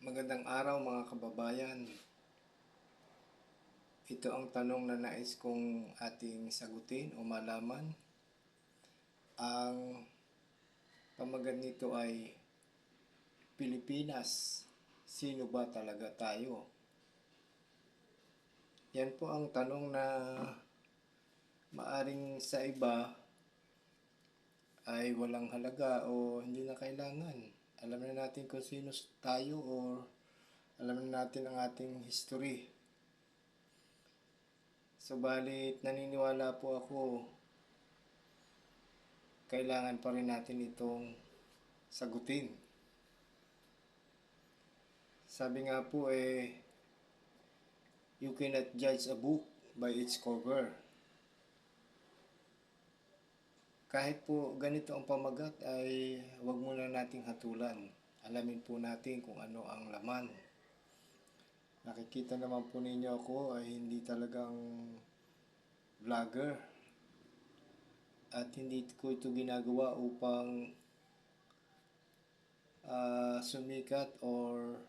Magandang araw mga kababayan. Ito ang tanong na nais kong ating sagutin o malaman. Ang pamagat nito ay Pilipinas, sino ba talaga tayo? Yan po ang tanong na maaring sa iba ay walang halaga o hindi na kailangan. Alam na natin kung sino tayo o alam na natin ang ating history. Subalit naniniwala po ako, kailangan pa rin natin itong sagutin. Sabi nga po you cannot judge a book by its cover. Kahit po ganito ang pamagat ay huwag muna nating hatulan. Alamin po natin kung ano ang laman. Nakikita naman po ninyo ako ay hindi talagang vlogger. At hindi ko ito ginagawa upang sumikat or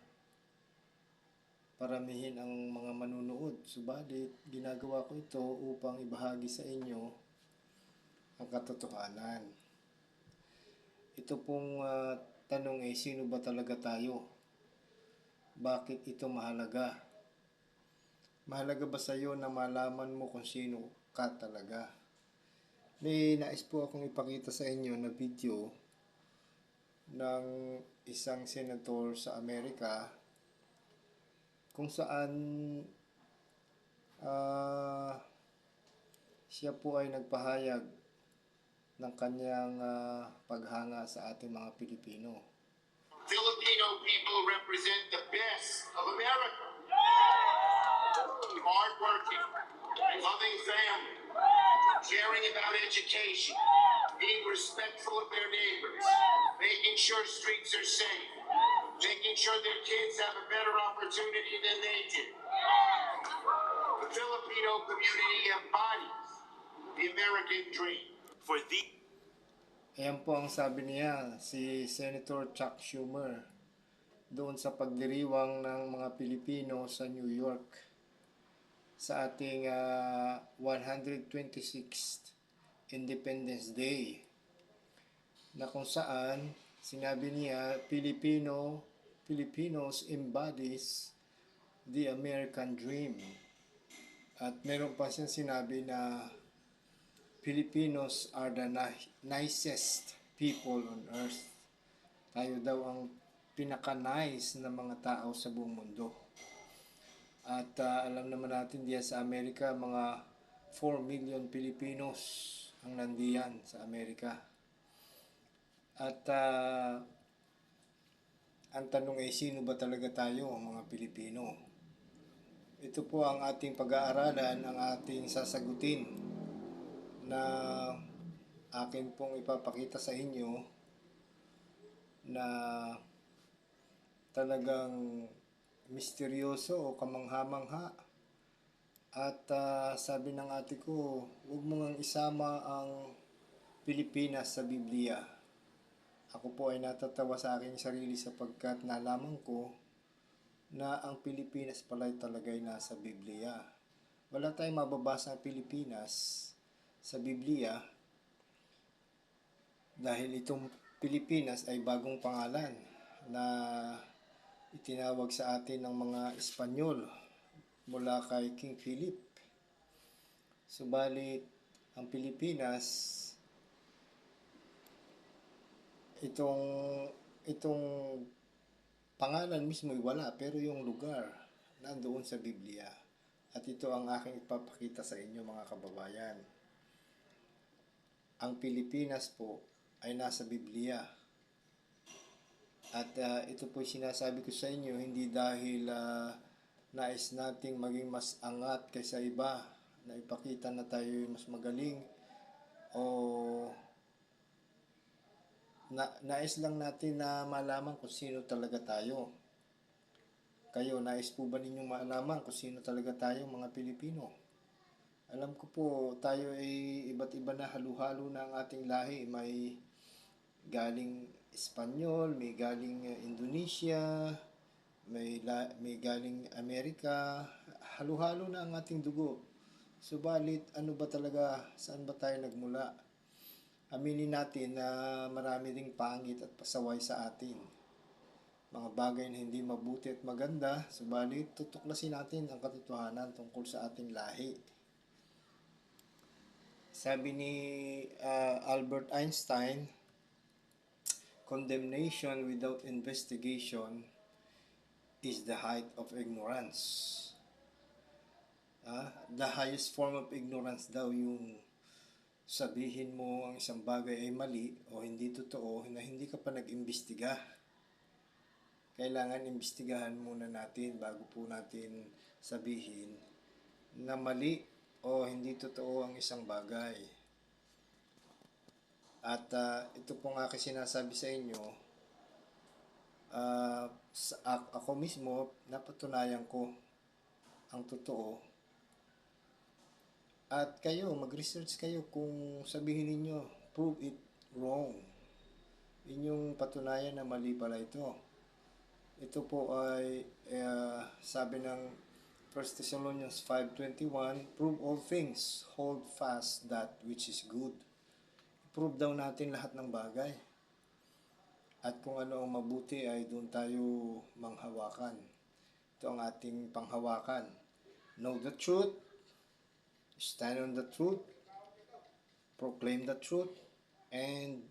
paramihin ang mga manunood. Subalit, ginagawa ko ito upang ibahagi sa inyo ang katotohanan. Ito pong tanong ay sino ba talaga tayo? Bakit ito mahalaga? Mahalaga ba sa iyo na malaman mo kung sino ka talaga? May nais po akong ipakita sa inyo na video ng isang senator sa Amerika kung saan siya po ay nagpahayag ng kanyang paghanga sa ating mga Pilipino. Filipino people represent the best of America. Hardworking, loving family, caring about education, being respectful of their neighbors, making sure streets are safe, making sure their kids have a better opportunity than they did. The Filipino community embodies the American dream. For the Ayan po ang sabi niya, si Senator Chuck Schumer, doon sa pagdiriwang ng mga Pilipino sa New York sa ating 126th Independence Day, na kung saan sinabi niya, Filipinos embodies the American dream. At meron pa siyang sinabi na Filipinos are the nicest people on earth. Tayo daw ang pinaka-nice na mga tao sa buong mundo. At alam naman natin diyan sa Amerika, mga 4 million Filipinos ang nandiyan sa Amerika. At ang tanong ay sino ba talaga tayo, mga Pilipino? Ito po ang ating pag-aaralan, ang ating sasagutin na akin pong ipapakita sa inyo na talagang misteryoso o kamangha-mangha. At sabi ng ate ko, huwag mo ngang isama ang Pilipinas sa Biblia. Ako po ay natatawa sa aking sarili sapagkat nalaman ko na ang Pilipinas pala talaga'y nasa Biblia. Wala tayong mababasa ang Pilipinas sa Biblia dahil itong Pilipinas ay bagong pangalan na itinawag sa atin ng mga Espanyol mula kay King Philip. Subalit ang Pilipinas, itong pangalan mismo ay wala, pero yung lugar nandoon sa Biblia. At ito ang aking ipapakita sa inyo, mga kababayan. Ang Pilipinas po ay nasa Biblia. At ito po sinasabi ko sa inyo hindi dahil nais nating maging mas angat kaysa iba, na ipakita na tayo mas magaling, o nais lang natin na malaman kung sino talaga tayo. Kayo, nais po ba ninyong malaman kung sino talaga tayo, mga Pilipino? Alam ko po, tayo ay iba't iba na, halo-halo na ang ating lahi. May galing Espanyol, may galing Indonesia, may galing Amerika, halo-halo na ang ating dugo. Subalit, ano ba talaga, saan ba tayo nagmula? Aminin natin na marami ding pangit at pasaway sa atin. Mga bagay na hindi mabuti at maganda, subalit tutuklasin natin ang katotohanan tungkol sa ating lahi. Sabi ni Albert Einstein, condemnation without investigation is the height of ignorance. The highest form of ignorance daw yung sabihin mo ang isang bagay ay mali o hindi totoo na hindi ka pa nag-imbestiga. Kailangan imbestigahan muna natin bago po natin sabihin na mali o hindi totoo ang isang bagay. At ito pong aking sinasabi sa inyo, ako mismo napatunayan ko ang totoo. At kayo, mag-research kayo kung sabihin ninyo, prove it wrong. Inyong patunayan na mali pala ito. Ito po ay sabi ng 1 Thessalonians 5:21, prove all things, hold fast that which is good. Prove daw natin lahat ng bagay. At kung ano ang mabuti ay doon tayo manghawakan. Ito ang ating panghawakan. Know the truth, stand on the truth, proclaim the truth, and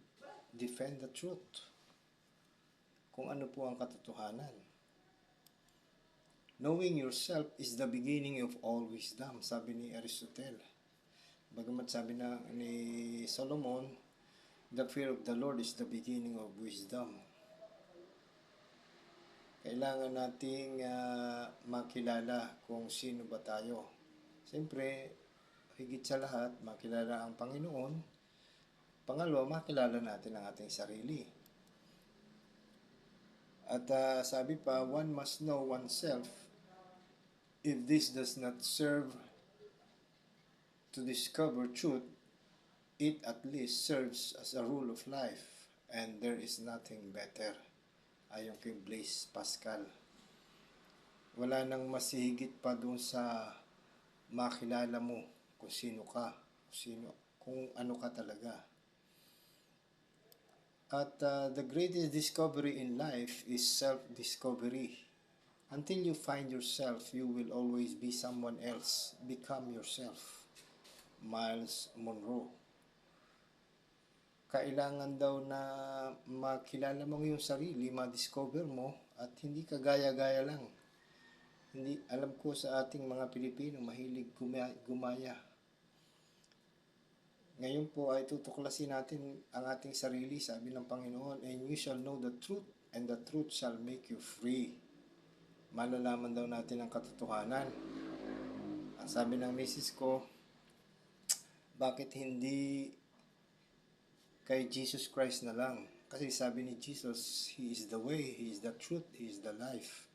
defend the truth. Kung ano po ang katotohanan. Knowing yourself is the beginning of all wisdom, sabi ni Aristotle. Bagamat sabi na ni Solomon, the fear of the Lord is the beginning of wisdom. Kailangan nating makilala kung sino ba tayo. Siyempre, higit sa lahat, makilala ang Panginoon. Pangalawa, makilala natin ang ating sarili. At sabi pa, one must know oneself. If this does not serve to discover truth, it at least serves as a rule of life, and there is nothing better. Ayon kay Blaise Pascal. Wala nang masihigit pa doon sa makilala mo kung sino ka, kung ano ka talaga. At the greatest discovery in life is self-discovery. Until you find yourself, you will always be someone else. Become yourself. Miles Monroe. Kailangan daw na makilala mo yung sarili, ma-discover mo, at hindi ka gaya-gaya lang. Hindi, alam ko sa ating mga Pilipino, mahilig gumaya. Ngayon po ay tutuklasin natin ang ating sarili, sabi ng Panginoon, and you shall know the truth, and the truth shall make you free. Malalaman daw natin ang katotohanan. Ang sabi ng misis ko, bakit hindi kay Jesus Christ na lang? Kasi sabi ni Jesus, He is the way, He is the truth, He is the life.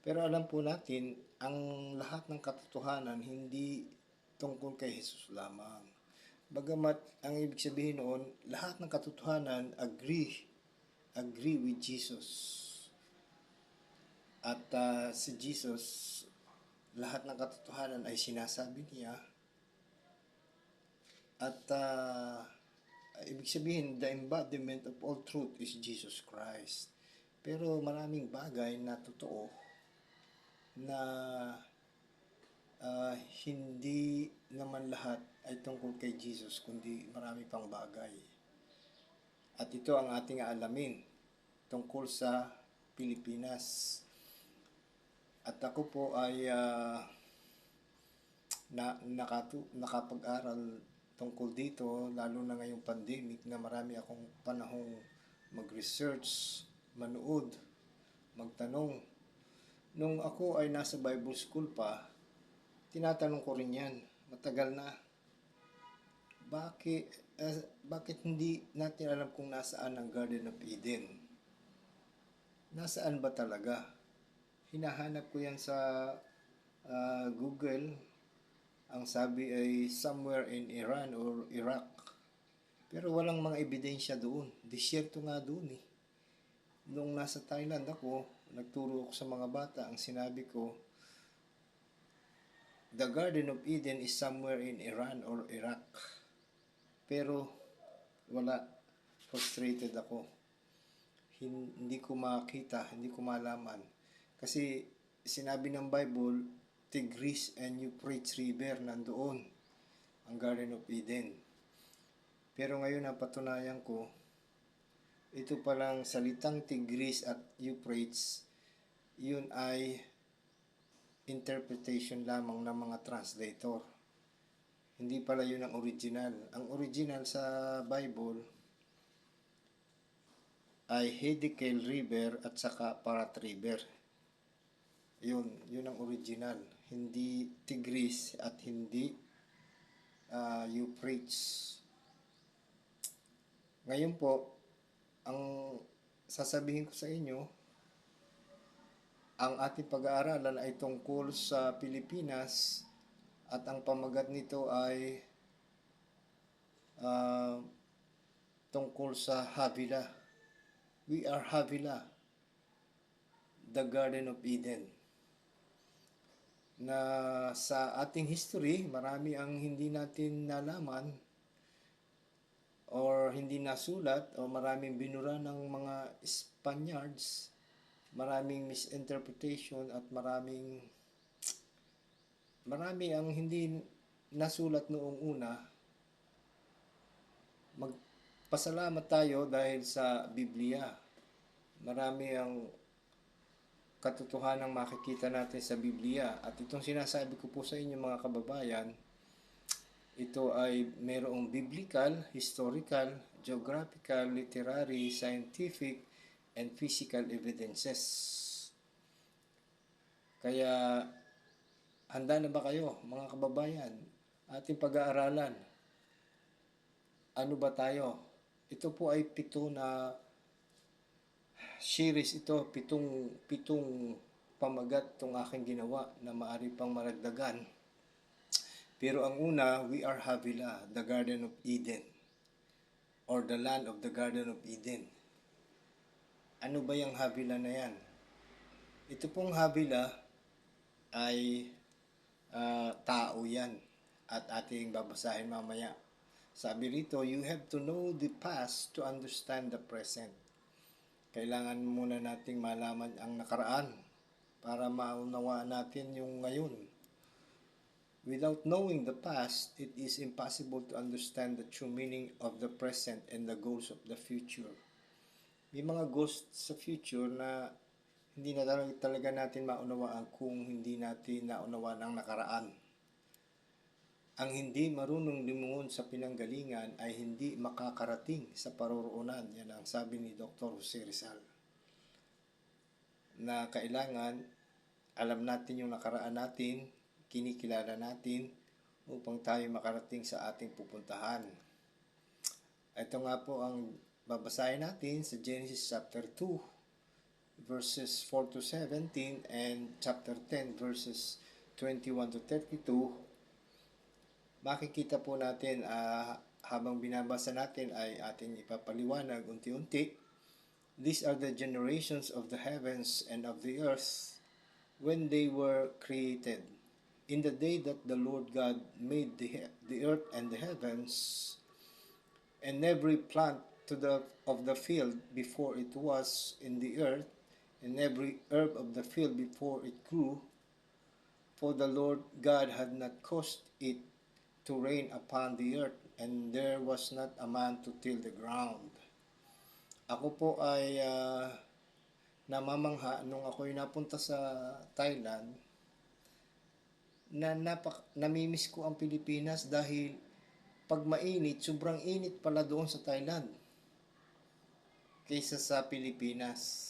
Pero alam po natin, ang lahat ng katotohanan hindi tungkol kay Jesus lamang. Bagamat ang ibig sabihin noon, lahat ng katotohanan agree with Jesus. At si Jesus, lahat ng katotohanan ay sinasabi niya. At ibig sabihin, the embodiment of all truth is Jesus Christ. Pero maraming bagay na totoo na hindi naman lahat ay tungkol kay Jesus, kundi marami pang bagay. At ito ang ating aalamin tungkol sa Pilipinas. At ako po ay nakapag-aral tungkol dito, lalo na ngayong pandemic na marami akong panahong mag-research, manood, magtanong. Nung ako ay nasa Bible school pa, tinatanong ko rin yan, matagal na. Bakit hindi natin alam kung nasaan ang Garden of Eden? Nasaan ba talaga? Hinahanap ko yan sa Google. Ang sabi ay somewhere in Iran or Iraq. Pero walang mga ebidensya doon. Disyerto nga doon eh. Nung nasa Thailand ako, nagturo ako sa mga bata, ang sinabi ko, the Garden of Eden is somewhere in Iran or Iraq. Pero wala, frustrated ako. Hindi ko makita, hindi ko malaman. Kasi sinabi ng Bible, Tigris and Euphrates River nandoon, ang Garden of Eden. Pero ngayon napatunayan ko, ito palang salitang Tigris at Euphrates, yun ay interpretation lamang ng mga translator. Hindi pala yun ang original. Ang original sa Bible ay Hiddekel River at saka Parat River. Yun ang original. Hindi Tigris at hindi Euphrates. Ngayon po, ang sasabihin ko sa inyo, ang ating pag-aaralan ay tungkol sa Pilipinas at ang pamagat nito ay tungkol sa Havilah. We are Havilah, the Garden of Eden. Na sa ating history, marami ang hindi natin nalaman or hindi nasulat o maraming binura ng mga Spaniards, maraming misinterpretation at marami ang hindi nasulat noong una. Magpasalamat tayo dahil sa Biblia. Marami ang katotohanang makikita natin sa Biblia. At itong sinasabi ko po sa inyo mga kababayan, ito ay mayroong biblical, historical, geographical, literary, scientific, and physical evidences. Kaya, handa na ba kayo mga kababayan? Ating pag-aaralan. Ano ba tayo? Ito po ay 7 na series ito, pitong pamagat itong aking ginawa na maaari pang maragdagan. Pero ang una, we are Havilah, the Garden of Eden, or the land of the Garden of Eden. Ano ba yung Havilah na yan? Ito pong Havilah ay tao yan at ating babasahin mamaya. Sabi rito, you have to know the past to understand the present. Kailangan muna nating malaman ang nakaraan para maunawaan natin yung ngayon. Without knowing the past, it is impossible to understand the true meaning of the present and the goals of the future. May mga goals sa future na hindi na talaga natin maunawaan kung hindi natin naunawaan ang nakaraan. Ang hindi marunong lumungon sa pinanggalingan ay hindi makakarating sa paroroonan. Yan ang sabi ni Dr. Jose Rizal. Na kailangan alam natin yung nakaraan natin, kinikilala natin upang tayo makarating sa ating pupuntahan. Ito nga po ang babasahin natin sa Genesis chapter 2 verses 4 to 17 and chapter 10 verses 21 to 32. Makikita po natin habang binabasa natin ay ating ipapaliwanag unti-unti. These are the generations of the heavens and of the earth when they were created. In the day that the Lord God made the earth and the heavens, and every plant of the field before it was in the earth, and every herb of the field before it grew, for the Lord God had not caused it to rain upon the earth, and there was not a man to till the ground. Ako po ay namamangha nung ako'y napunta sa Thailand na namimiss ko ang Pilipinas dahil pag mainit, sobrang init pala doon sa Thailand kaysa sa Pilipinas.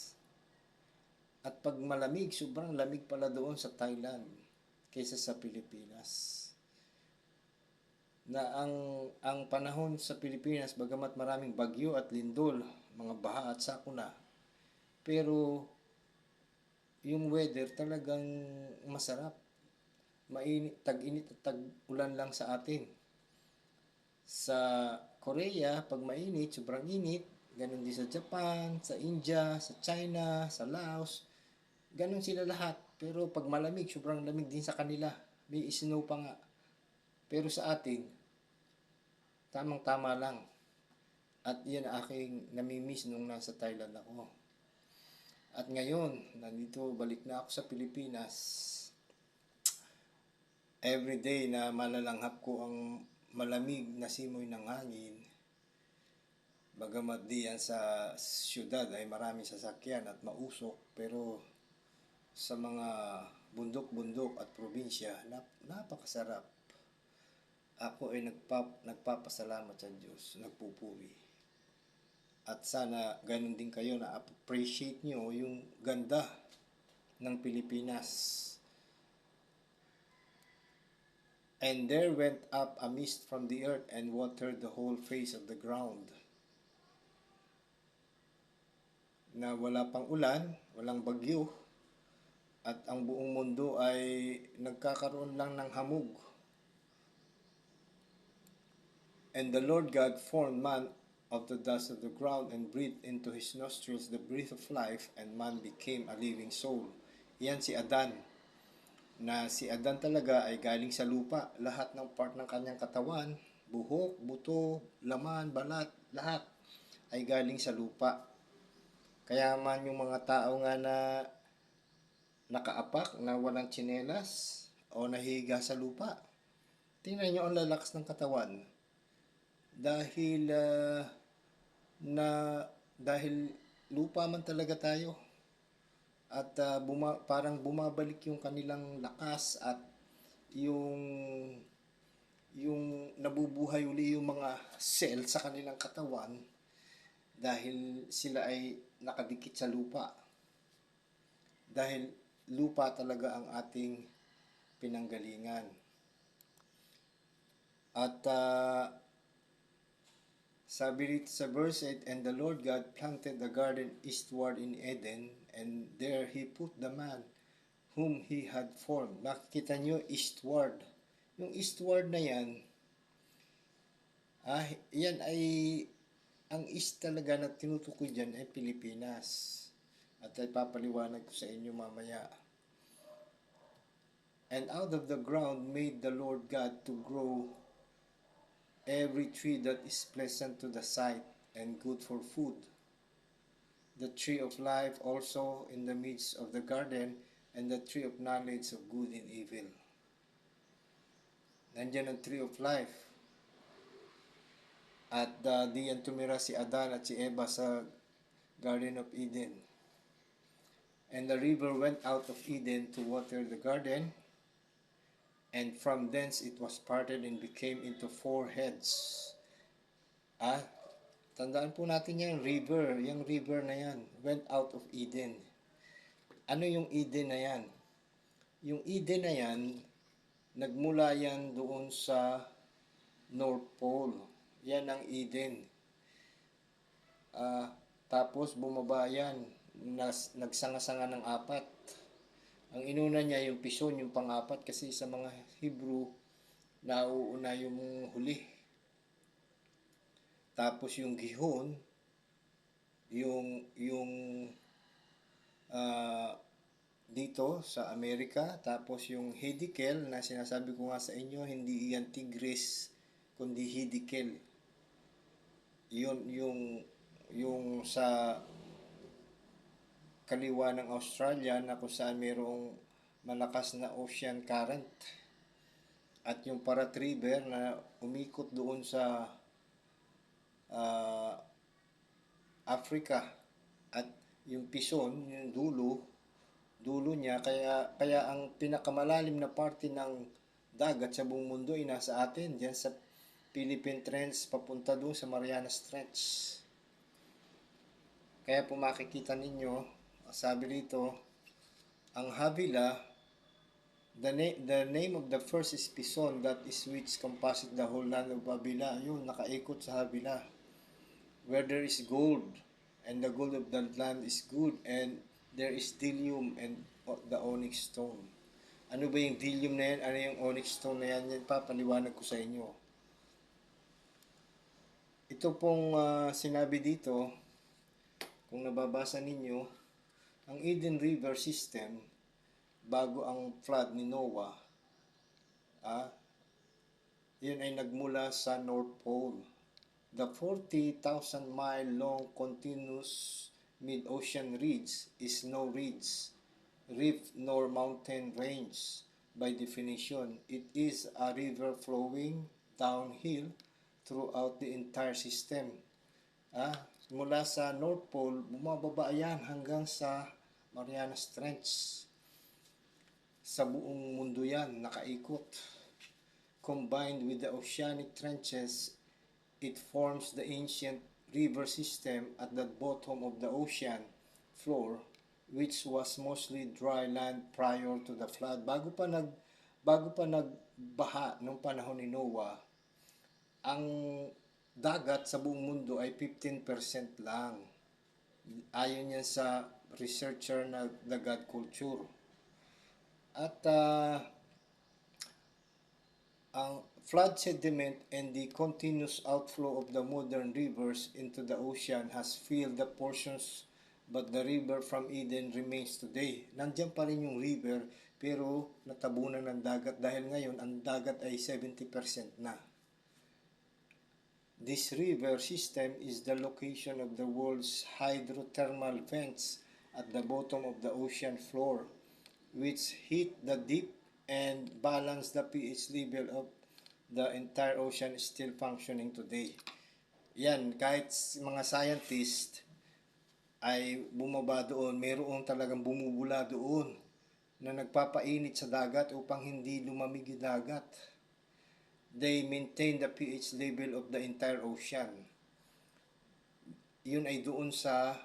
At pag malamig, sobrang lamig pala doon sa Thailand kaysa sa Pilipinas. Na ang panahon sa Pilipinas, bagamat maraming bagyo at lindol, mga baha at sakuna, pero yung weather talagang masarap. Mainit, tag-init at tag-ulan lang sa atin. Sa Korea, pag mainit, sobrang init, Ganon din sa Japan, sa India, sa China, sa Laos. Ganon sila lahat. Pero pag malamig, sobrang lamig din sa kanila. May snow pa nga. Pero sa atin, tamang-tama lang. At yan ang aking namimiss nung nasa Thailand ako. At ngayon, nandito balik na ako sa Pilipinas. Everyday na malalanghap ko ang malamig na simoy ng hangin. Bagamat di yan sa syudad ay maraming sasakyan at mausok, pero sa mga bundok-bundok at probinsya, napakasarap. Ako ay nagpapasalamat sa Diyos, nagpupuri. At sana ganun din kayo na appreciate nyo yung ganda ng Pilipinas. And there went up a mist from the earth and watered the whole face of the ground. Na wala pang ulan, walang bagyo, at ang buong mundo ay nagkakaroon lang ng hamog. And the Lord God formed man of the dust of the ground and breathed into his nostrils the breath of life, and man became a living soul. Yan si Adan. Na si Adan talaga ay galing sa lupa. Lahat ng part ng kanyang katawan, buhok, buto, laman, balat, lahat ay galing sa lupa. Kaya man yung mga tao nga na nakaapak, na walang tsinelas, o nahiga sa lupa, tingnan nyo ang lalakas ng katawan. Dahil dahil lupa man talaga tayo. At parang bumabalik yung kanilang lakas at yung nabubuhay uli yung mga cell sa kanilang katawan dahil sila ay nakadikit sa lupa. Dahil lupa talaga ang ating pinanggalingan. At sabi rito sa verse 8, and the Lord God planted the garden eastward in Eden, and there he put the man whom he had formed. Makikita nyo, eastward. Yung eastward na yan, yan ay, ang east talaga na tinutukoy dyan ay Pilipinas. At ay papaliwanag ko sa inyo mamaya. And out of the ground made the Lord God to grow every tree that is pleasant to the sight and good for food. The tree of life also in the midst of the garden, and the tree of knowledge of good and evil. Nandiyan ang tree of life. At diyan tumira si Adan at si Eva sa Garden of Eden. And the river went out of Eden to water the garden, and from thence it was parted and became into 4 heads. Tandaan po natin yung river na yan, went out of Eden. Ano yung Eden na yan? Yung Eden na yan, nagmula yan doon sa North Pole. Yan ang Eden. Tapos bumaba yan, nagsanga-sanga ng 4. Ang inuna niya yung pison, yung pang-4, kasi sa mga Hebrew, nauuna yung huli. Tapos yung gihon, yung dito sa Amerika. Tapos yung hedikel na sinasabi ko nga sa inyo, hindi yan tigris, kundi hedikel. Yun yung sa kaliwa ng Australia na kung saan mayroong malakas na ocean current. At yung Parrot River na umikot doon sa Africa. At yung Pison, yung dulo niya, kaya ang pinakamalalim na parte ng dagat sa buong mundo ay nasa atin, diyan sa Philippine Trench papunta doon sa Marianas Trench. Kaya po makikita ninyo, sabi rito, ang Havilah, the name of the first is Pison, that is which compasseth the whole land of Havilah. Yun, nakaikot sa Havilah. Where there is gold, and the gold of that land is good, and there is bdellium and the onyx stone. Ano ba yung bdellium na yan? Ano yung onyx stone na yan? Yan papaliwanag ko sa inyo. Ito pong sinabi dito, kung nababasa ninyo, ang Eden River system, bago ang flood ni Noah, yun ay nagmula sa North Pole. The 40,000 mile long continuous mid-ocean ridge is no ridge, rift nor mountain range. By definition, it is a river flowing downhill throughout the entire system. Mula sa North Pole, bumababa yan hanggang sa Marianas Trench. Sa buong mundo yan, nakaikot. Combined with the oceanic trenches, it forms the ancient river system at the bottom of the ocean floor, which was mostly dry land prior to the flood. Bago pa nagbaha nung panahon ni Noah, ang dagat sa buong mundo ay 15% lang. Ayon yan sa researcher na The God Culture. At ang flood sediment and the continuous outflow of the modern rivers into the ocean has filled the portions, but the river from Eden remains today. Nandiyan pa rin yung river, pero natabunan ng dagat dahil ngayon ang dagat ay 70% na. This river system is the location of the world's hydrothermal vents at the bottom of the ocean floor, which heat the deep and balance the pH level of the entire ocean is still functioning today. Yan, kahit mga scientist ay bumaba doon, mayroong talagang bumubula doon na nagpapainit sa dagat upang hindi lumamig yung dagat. They maintain the pH level of the entire ocean. Yun ay doon sa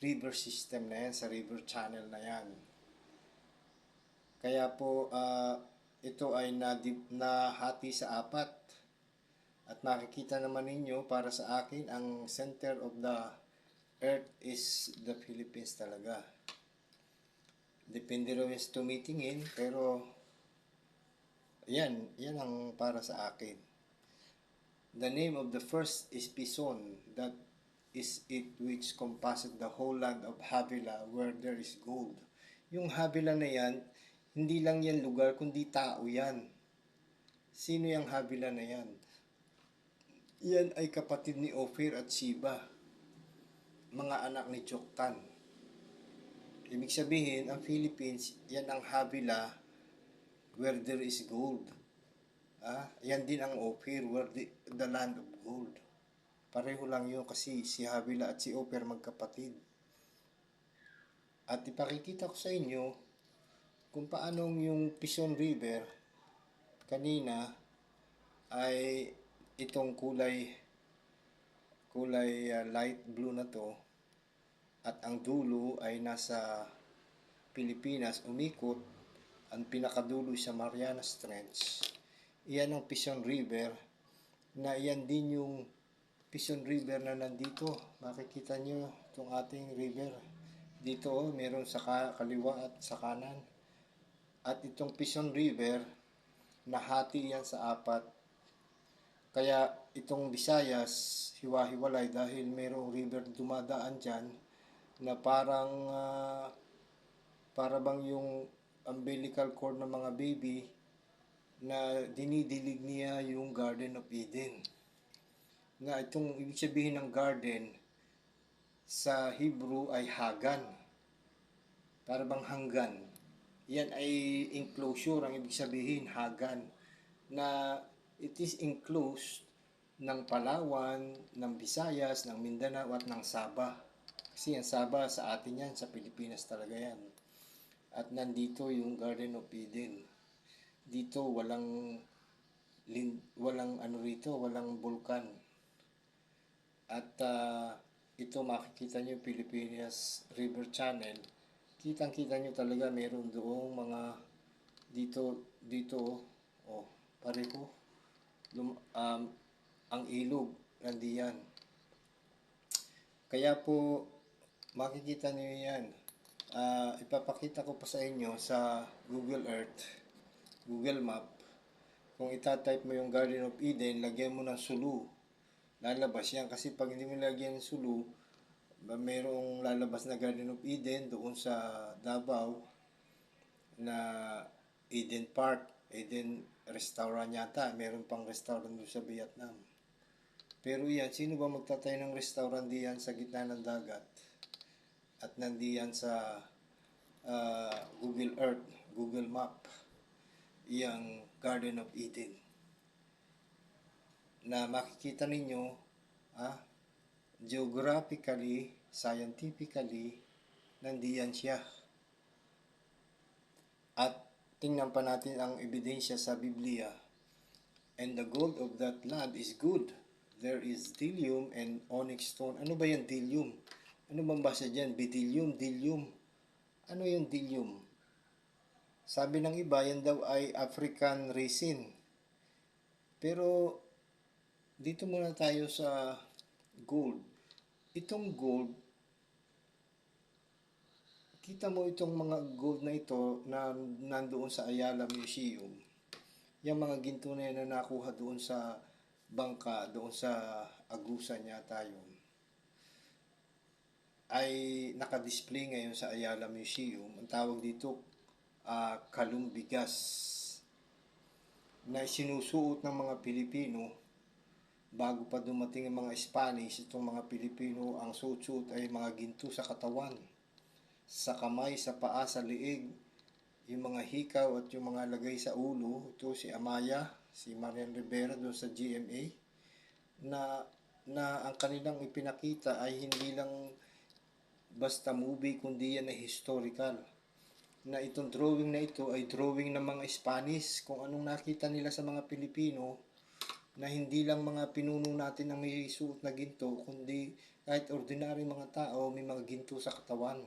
river system na yan, sa river channel na yan. Kaya po, ito ay nahati sa 4. At makikita naman ninyo, para sa akin, ang center of the earth is the Philippines talaga. Depende rin sa tumitingin, pero yan ang para sa akin. The name of the first is Pison, that is it which compasses the whole land of Havilah where there is gold. Yung Havilah na yan, hindi lang yan lugar, kundi tao yan. Sino yung Havilah na yan? Yan ay kapatid ni Ophir at Sheba, mga anak ni Joktan. Ibig sabihin, ang Philippines, yan ang Havilah where there is gold. Yan din ang Ophir, where the land of gold. Pareho lang yun kasi si Havilah at si Ophir magkapatid. At ipakikita ko sa inyo kung paano yung Pison River kanina ay itong kulay light blue na to, at ang dulo ay nasa Pilipinas, umikot, ang pinakadulo sa Marianas Trench. Iyan ang Pison River, na iyan din yung Pison River na nandito. Makikita nyo itong ating river. Dito meron sa kaliwa at sa kanan. At itong Pison River, nahati yan sa 4. Kaya itong Visayas, hiwa-hiwalay dahil mayroong river dumadaan dyan na para bang yung umbilical cord ng mga baby na dinidilig niya yung Garden of Eden. Na itong ibig sabihin ng garden sa Hebrew ay hagan. Para bang hanggan. Yan ay enclosure, ang ibig sabihin, hagan, na it is enclosed ng Palawan, ng Visayas, ng Mindanao at ng Sabah. Kasi ang Sabah sa atin yan, sa Pilipinas talaga yan. At nandito yung Garden of Eden. Dito walang bulkan. At ito makikita nyo yung Pilipinas River Channel. Kitang-kita nyo talaga meron doong mga dito pareho ang ilog nandiyan. Kaya po makikita nyo yan. Ipapakita ko pa sa inyo sa Google Earth, Google Map. Kung itatype mo yung Garden of Eden, lagyan mo ng sulu, lalabas yan. Kasi pag hindi mo lagyan ng sulu, Mayroong lalabas na Garden of Eden doon sa Davao na Eden Park, Eden Restaurant yata. Meron pang restaurant doon sa Vietnam. Pero yan, sino ba magtatayo ng restaurant diyan sa gitna ng dagat? At nandiyan sa Google Earth, Google Map, yung Garden of Eden. Na makikita ninyo, geographically, scientifically, nandiyan siya. At tingnan pa natin ang ebidensya sa Biblia. And the gold of that land is good. There is bdellium and onyx stone. Ano ba yung bdellium? Ano bang basa dyan? Bdellium. Ano yung bdellium? Sabi ng iba, yan daw ay African resin. Pero, dito muna tayo sa gold. Itong gold, kita mo itong mga gold na ito na nandoon sa Ayala Museum. Yung mga ginto na yan na nakuha doon sa bangka, doon sa Agusan yata yun, ay nakadisplay ngayon sa Ayala Museum. Ang tawag dito, kalumbigas, na sinusuot ng mga Pilipino bago pa dumating ang mga Spanish. Itong mga Pilipino, ang suot ay mga ginto sa katawan, sa kamay, sa paa, sa liig, yung mga hikaw at yung mga lagay sa ulo. Ito si Amaya, si Marian Rivera doon sa GMA, na ang kanilang ipinakita ay hindi lang basta movie, kundi yan ay historical. Na itong drawing na ito ay drawing ng mga Spanish, kung anong nakita nila sa mga Pilipino, na hindi lang mga pinuno natin ang may suot na ginto, kundi kahit ordinary mga tao may mga ginto sa katawan.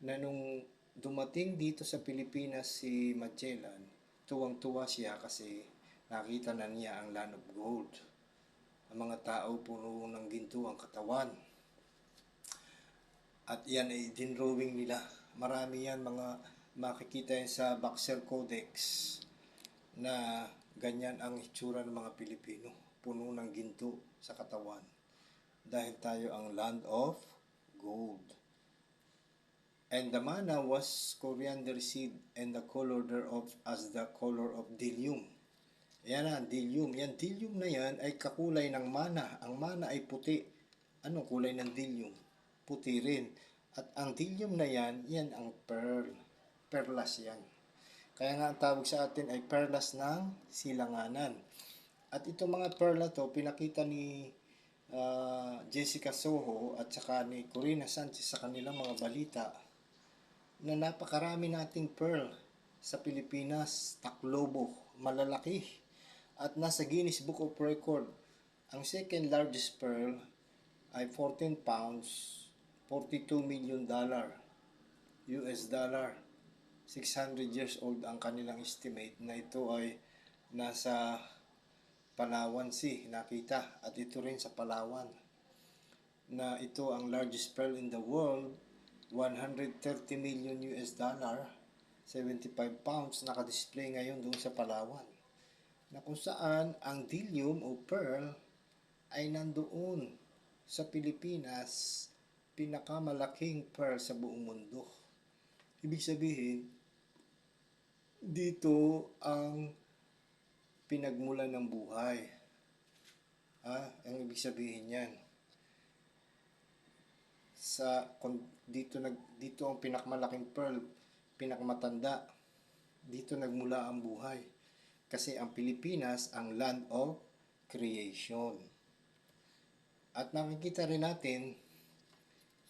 Na nung dumating dito sa Pilipinas si Magellan, tuwang-tuwa siya kasi nakita na niya ang land of gold. Ang mga tao puno ng ginto ang katawan. At yan ay dinrawing nila. Marami yan, mga makikita yan sa Baxter Codex, na ganyan ang itsura ng mga Pilipino. Puno ng ginto sa katawan. Dahil tayo ang land of gold. And the manna was coriander seed, and the color thereof as the color of bdellium. Yan na, bdellium. Yan, bdellium na yan ay kakulay ng mana. Ang mana ay puti. Anong kulay ng bdellium? Puti rin. At ang bdellium na yan, yan ang pearl. Perlas yan. Kaya nga ang tawag sa atin ay perlas ng silanganan. At itong mga pearl na to, pinakita ni Jessica Soho at saka ni Corina Sanchez sa kanilang mga balita, na napakarami nating pearl sa Pilipinas, Taclobo, malalaki. At nasa Guinness Book of Record, ang second largest pearl ay 14 pounds, $42 million, US dollar. 600 years old ang kanilang estimate, na ito ay nasa Palawan Sea, nakita. At ito rin sa Palawan, na ito ang largest pearl in the world, 130 million US dollar, 75 pounds, nakadisplay ngayon doon sa Palawan. Na kung saan ang bdellium o pearl ay nandoon sa Pilipinas, pinakamalaking pearl sa buong mundo. Ibig sabihin, dito ang pinagmulan ng buhay. Ang ibig sabihin yan. Dito ang pinakamalaking pearl, pinakamatanda. Dito nagmula ang buhay. Kasi ang Pilipinas ang land of creation. At nakikita rin natin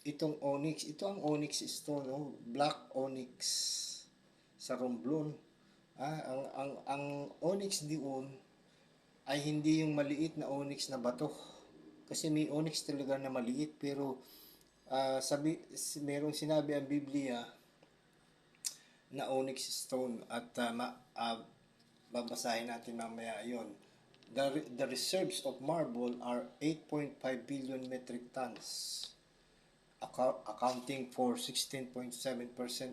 itong onyx. Ito ang onyx stone, black onyx sa Romblon. Ang onyx doon ay hindi yung maliit na onyx na bato. Kasi may onyx talaga na maliit, pero merong sinabi ang Biblia na onyx stone, at babasahin natin mamaya yon. The reserves of marble are 8.5 billion metric tons, accounting for 16.7%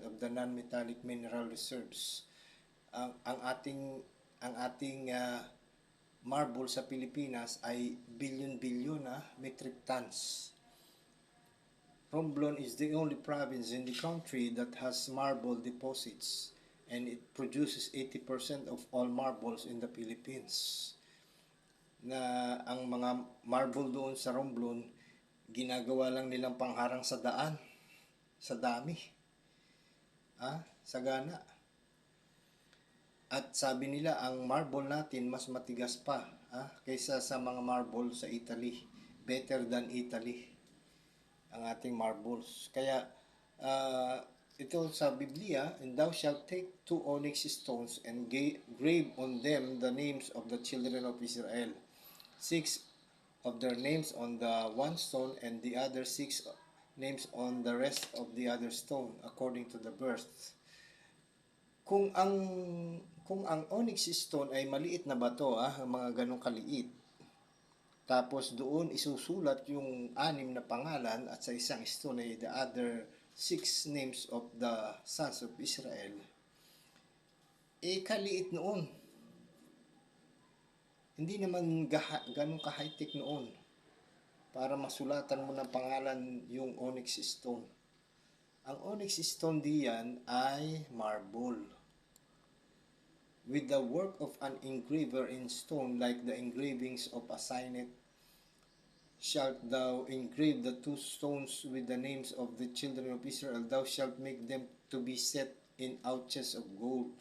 of the non-metallic mineral reserves. Ang ating marble sa Pilipinas ay billion na metric tons. Romblon is the only province in the country that has marble deposits, and it produces 80% of all marbles in the Philippines. Na ang mga marble doon sa Romblon, ginagawa lang nilang pangharang sa daan, sa dami, sagana. At sabi nila, ang marble natin mas matigas pa kaysa sa mga marble sa Italy. Better than Italy ang ating marbles. Kaya ito sa Biblia, and thou shalt take 2 onyx stones and grave on them the names of the children of Israel. 6 of their names on the one stone, and the other 6 names on the rest of the other stone, according to the birth. Kung ang onyx stone ay maliit na bato, mga ganong kaliit, tapos doon isusulat yung 6 na pangalan at sa isang stone ay the other 6 names of the sons of Israel, kaliit noon. Hindi naman ganun ka-high-tech noon para masulatan mo ng pangalan yung onyx stone. Ang onyx stone diyan ay marble, with the work of an engraver in stone, like the engravings of a signet. Shalt thou engrave the 2 stones with the names of the children of Israel, thou shalt make them to be set in ouches of gold.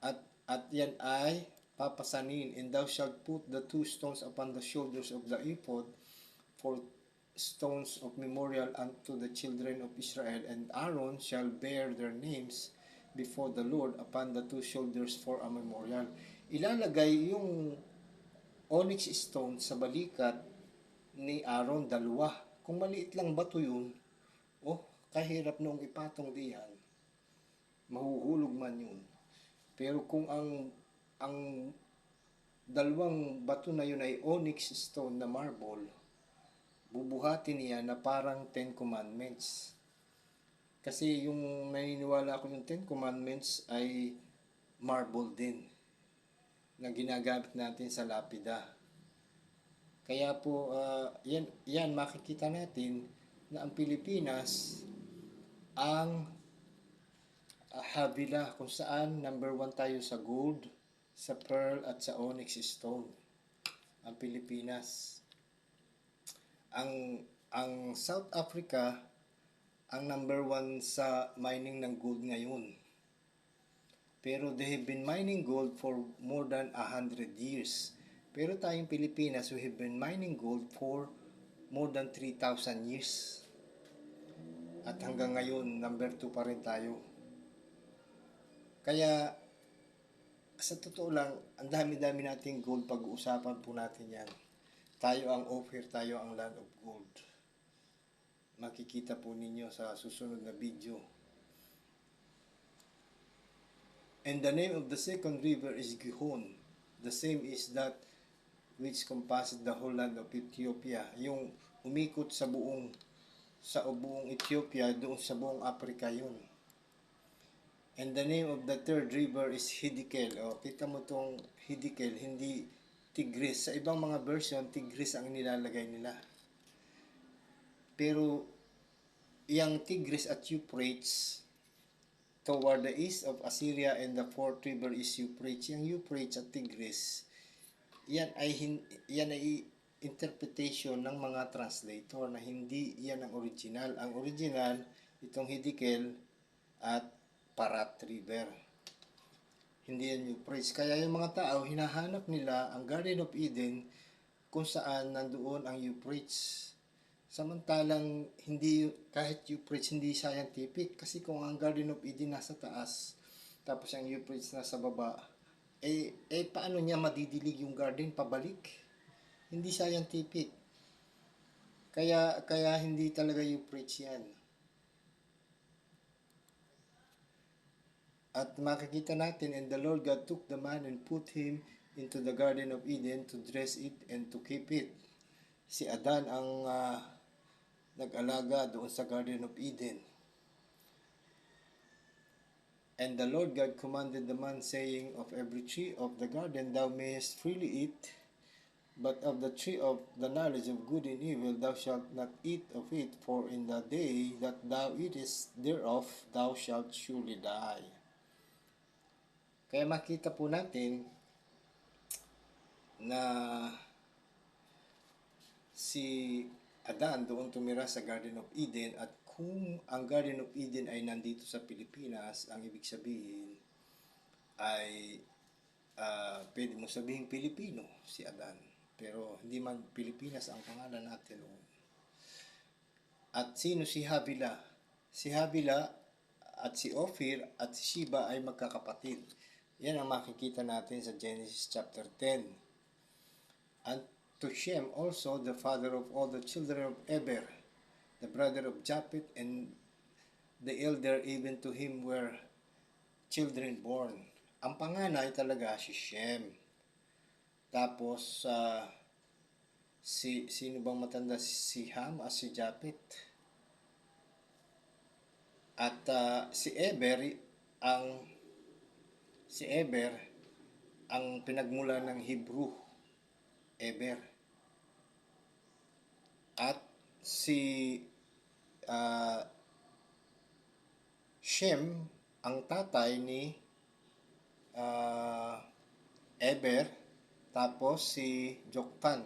At yan ay papasanin, and thou shalt put the 2 stones upon the shoulders of the ephod for stones of memorial unto the children of Israel, and Aaron shall bear their names before the Lord upon the 2 shoulders for a memorial. Ilalagay yung onyx stone sa balikat ni Aaron, 2. Kung maliit lang bato yun, kahirap nung ipatong diyan, mahuhulog man yun. Pero kung ang 2 bato na yun ay onyx stone na marble, bubuhatin niya na parang 10 Commandments. Kasi yung naniniwala ko yung 10 Commandments ay marble din na ginagamit natin sa lapida. Kaya po, yan makikita natin na ang Pilipinas ang habila kung saan number 1 tayo sa gold, sa pearl at sa onyx stone. Ang Pilipinas. Ang South Africa ang number 1 sa mining ng gold ngayon. Pero they have been mining gold for more than 100 years. Pero tayong Pilipinas, we have been mining gold for more than 3,000 years. At hanggang ngayon, number 2 pa rin tayo. Kaya, sa totoo lang, ang dami-dami nating gold, pag-uusapan po natin yan. Tayo ang Ophir, tayo ang land of gold. Makikita po ninyo sa susunod na video. And the name of the second river is Gihon. The same is that which compasses the whole land of Ethiopia. Yung umikot sa buong Ethiopia, doon sa buong Africa yun. And the name of the third river is Hiddekel. Kita mo tong Hiddekel, hindi Tigris. Sa ibang mga version, Tigris ang nilalagay nila. Pero, yung Tigris at Euphrates, toward the east of Assyria, and the fourth river is Euphrates. Yung Euphrates at Tigris, yan ay interpretation ng mga translator na hindi yan ang original. Ang original, itong Hiddekel at Parat River. Hindi yan Euphrates. Kaya yung mga tao, hinahanap nila ang Garden of Eden kung saan nandoon ang Euphrates. Samantalang kahit Euphrates hindi scientific, kasi kung ang Garden of Eden nasa taas, tapos ang Euphrates nasa baba, paano niya madidilig yung garden pabalik? Hindi scientific. Kaya hindi talaga Euphrates yan. At makikita natin, and the Lord God took the man and put him into the Garden of Eden to dress it and to keep it. Si Adan ang nag-alaga doon sa Garden of Eden. And the Lord God commanded the man, saying, of every tree of the garden thou mayest freely eat, But of the tree of the knowledge of good and evil thou shalt not eat of it, for in the day that thou eatest thereof thou shalt surely die. Kaya makita po natin na si Adan doon tumira sa Garden of Eden, at kung ang Garden of Eden ay nandito sa Pilipinas, ang ibig sabihin ay pwede mo sabihin Pilipino si Adan. Pero hindi man Pilipinas ang pangalan natin. At sino si Havila? Si Havila at si Ophir at si Sheba ay magkakapatid. Yan ang makikita natin sa Genesis chapter 10. And to Shem also, the father of all the children of Eber, the brother of Japheth, and the elder even to him were children born. Ang panganay talaga si Shem. Tapos, sino bang matanda? Si Ham at si Japheth. At si Eber ang pinagmula ng Hebrew, Eber. At si Shem ang tatay ni Eber, tapos si Joktan.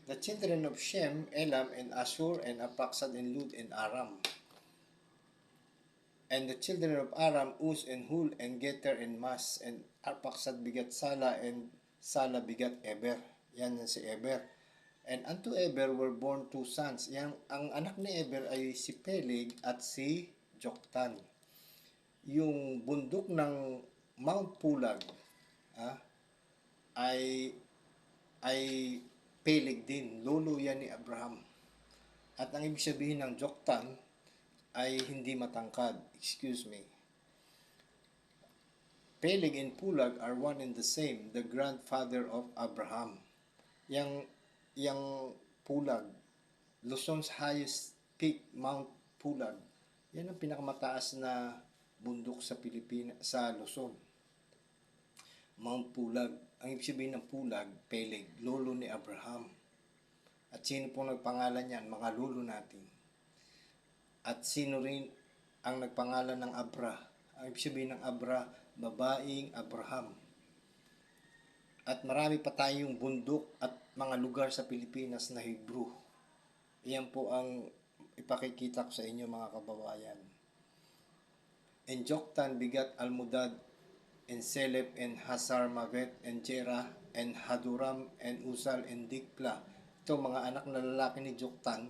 The children of Shem, Elam, and Ashur, and Arphaxad, and Lud, and Aram. And the children of Aram, Uz, and Hul, and Geter, and Mas, and Arphaxad begat Sala, and Sala begat Eber. Yan si Eber. And unto Eber were born two sons. Yan, ang anak ni Eber ay si Peleg at si Joktan. Yung bundok ng Mount Pulag ay Peleg din. Lolo yan ni Abraham. At ang ibig sabihin ng Joktan ay hindi matangkad. Excuse me. Peleg and Pulag are one and the same, the grandfather of Abraham. Yang Pulag, Luzon's highest peak, Mount Pulag. Yan ang pinakamataas na bundok sa Pilipinas, sa Luzon. Mount Pulag. Ang ibig sabihin ng Pulag, Peleg, lolo ni Abraham. At sino po nagpangalan yan? Mga lolo natin. At sino rin ang nagpangalan ng Abra? Ang ibig sabihin ng Abra, babaeng Abraham. At marami pa tayong bundok at mga lugar sa Pilipinas na Hebrew. Iyan po ang ipakikita ko sa inyo, mga kababayan. And Joktan begat Almodad, and Selep, and Hasarmavet, and Jera, and Haduram, and Usal, and Dikla. Ito mga anak na lalaki ni Joktan,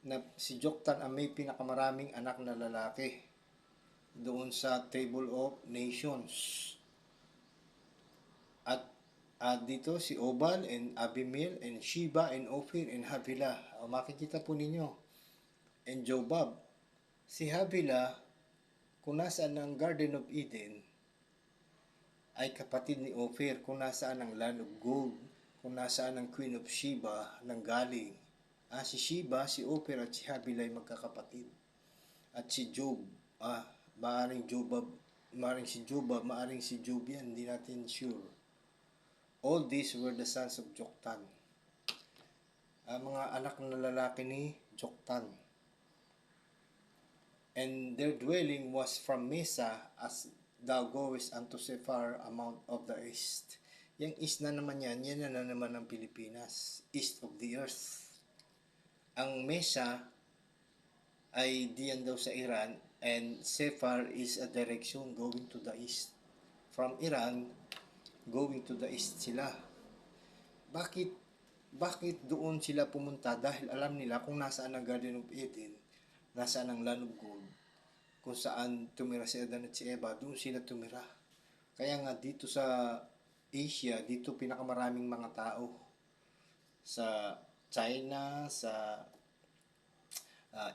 na si Joktan ang may pinakamaraming anak na lalaki doon sa Table of Nations. At dito si Obal, and Abimael, and Sheba, and Ophir, and Havila. Makikita po ninyo. And Jobab. Si Havila, kung nasaan ang Garden of Eden, ay kapatid ni Ophir. Kung nasaan ang Land of Gold, kung nasaan ang Queen of Sheba nang galing. Si Sheba, si Ophir, at si Havila ay magkakapatid. At si Job, maaring si Jobab, maaring si Job yan, hindi natin sure. All these were the sons of Joktan. Mga anak na lalaki ni Joktan. And their dwelling was from Mesa, as thou goest unto Sephar, a mount of the east. Yang east na naman yan na naman ang Pilipinas, east of the earth. Ang Mesa ay diyan daw sa Iran, and Sephar is a direction going to the east. From Iran, going to the east sila. Bakit doon sila pumunta? Dahil alam nila kung nasaan ang Garden of Eden, nasaan ang Land of Gold, kung saan tumira si Adan at si Eva, doon sila tumira. Kaya nga dito sa Asia, dito pinakamaraming mga tao. Sa China, sa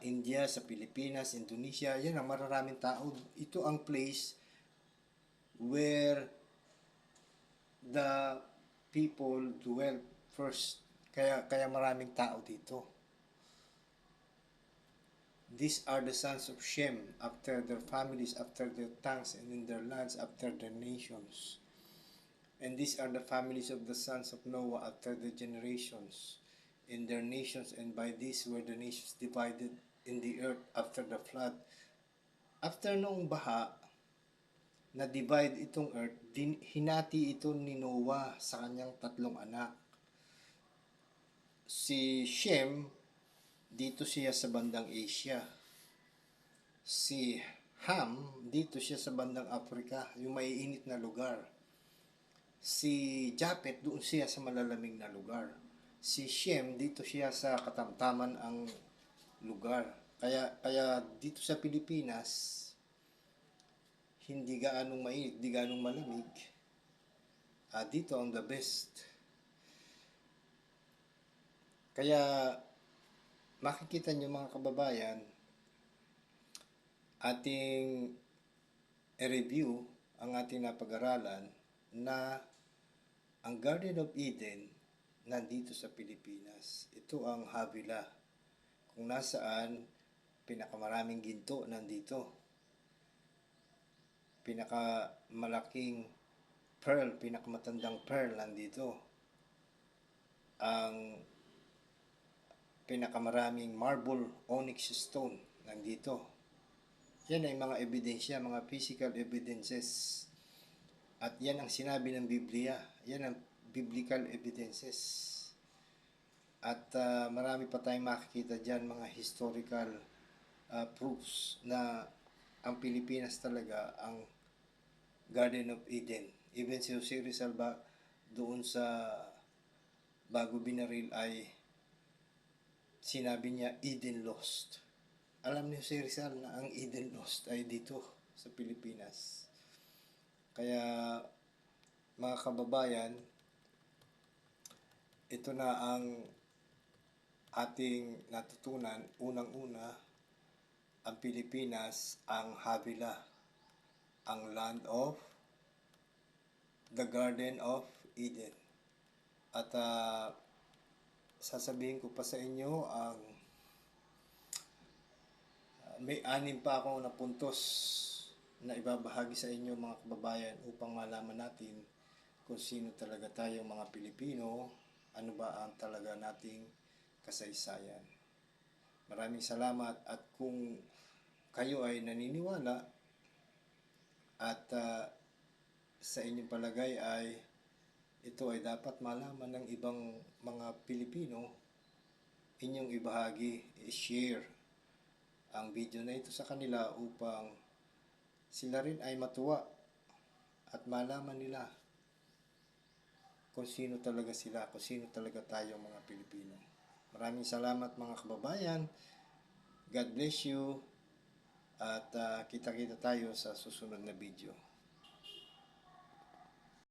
India, sa Pilipinas, Indonesia, yan ang maraming tao. Ito ang place where the people dwell first. Kaya maraming tao dito. These are the sons of Shem, after their families, after their tongues, and in their lands, after their nations. And these are the families of the sons of Noah after the generations in their nations, and by this were the nations divided in the earth after the flood. After noong baha, na-divide itong earth, hinati ito ni Noah sa kanyang tatlong anak. Si Shem, dito siya sa bandang Asia. Si Ham, dito siya sa bandang Africa, yung maiinit na lugar. Si Japet, doon siya sa malalamig na lugar. Si Shem, dito siya sa katamtaman ang lugar. Kaya dito sa Pilipinas, hindi gaanong mainit, hindi gaanong malamig. Dito ang the best. Kaya makikita nyo mga kababayan, ating review ang ating napag-aralan na ang Garden of Eden nandito sa Pilipinas. Ito ang Havilah, kung nasaan pinakamaraming ginto nandito. Pinakamalaking pearl, pinakamatandang pearl nandito. Ang pinakamaraming marble onyx stone nandito. Yan ay mga ebidensya, mga physical evidences. At yan ang sinabi ng Biblia. Yan ang biblical evidences. At marami pa tayong makikita dyan, mga historical proofs na ang Pilipinas talaga ang Garden of Eden. Even si Jose Rizal doon sa bago binaril ay sinabi niya Eden lost. Alam ni Jose Rizal na ang Eden lost ay dito sa Pilipinas. Kaya mga kababayan, ito na ang ating natutunan. Unang-una, ang Pilipinas ang Havilah, ang land of the Garden of Eden. At sasabihin ko pa sa inyo, may 6 pa akong napuntos na ibabahagi sa inyo mga kababayan upang malaman natin kung sino talaga tayong mga Pilipino, ano ba ang talaga nating kasaysayan. Maraming salamat, at kung kayo ay naniniwala at sa inyong palagay ay ito ay dapat malaman ng ibang mga Pilipino, inyong ibahagi, i-share ang video na ito sa kanila upang sila rin ay matuwa at malaman nila kung sino talaga sila, kung sino talaga tayong mga Pilipino. Maraming salamat mga kababayan. God bless you. At kita-kita tayo sa susunod na video.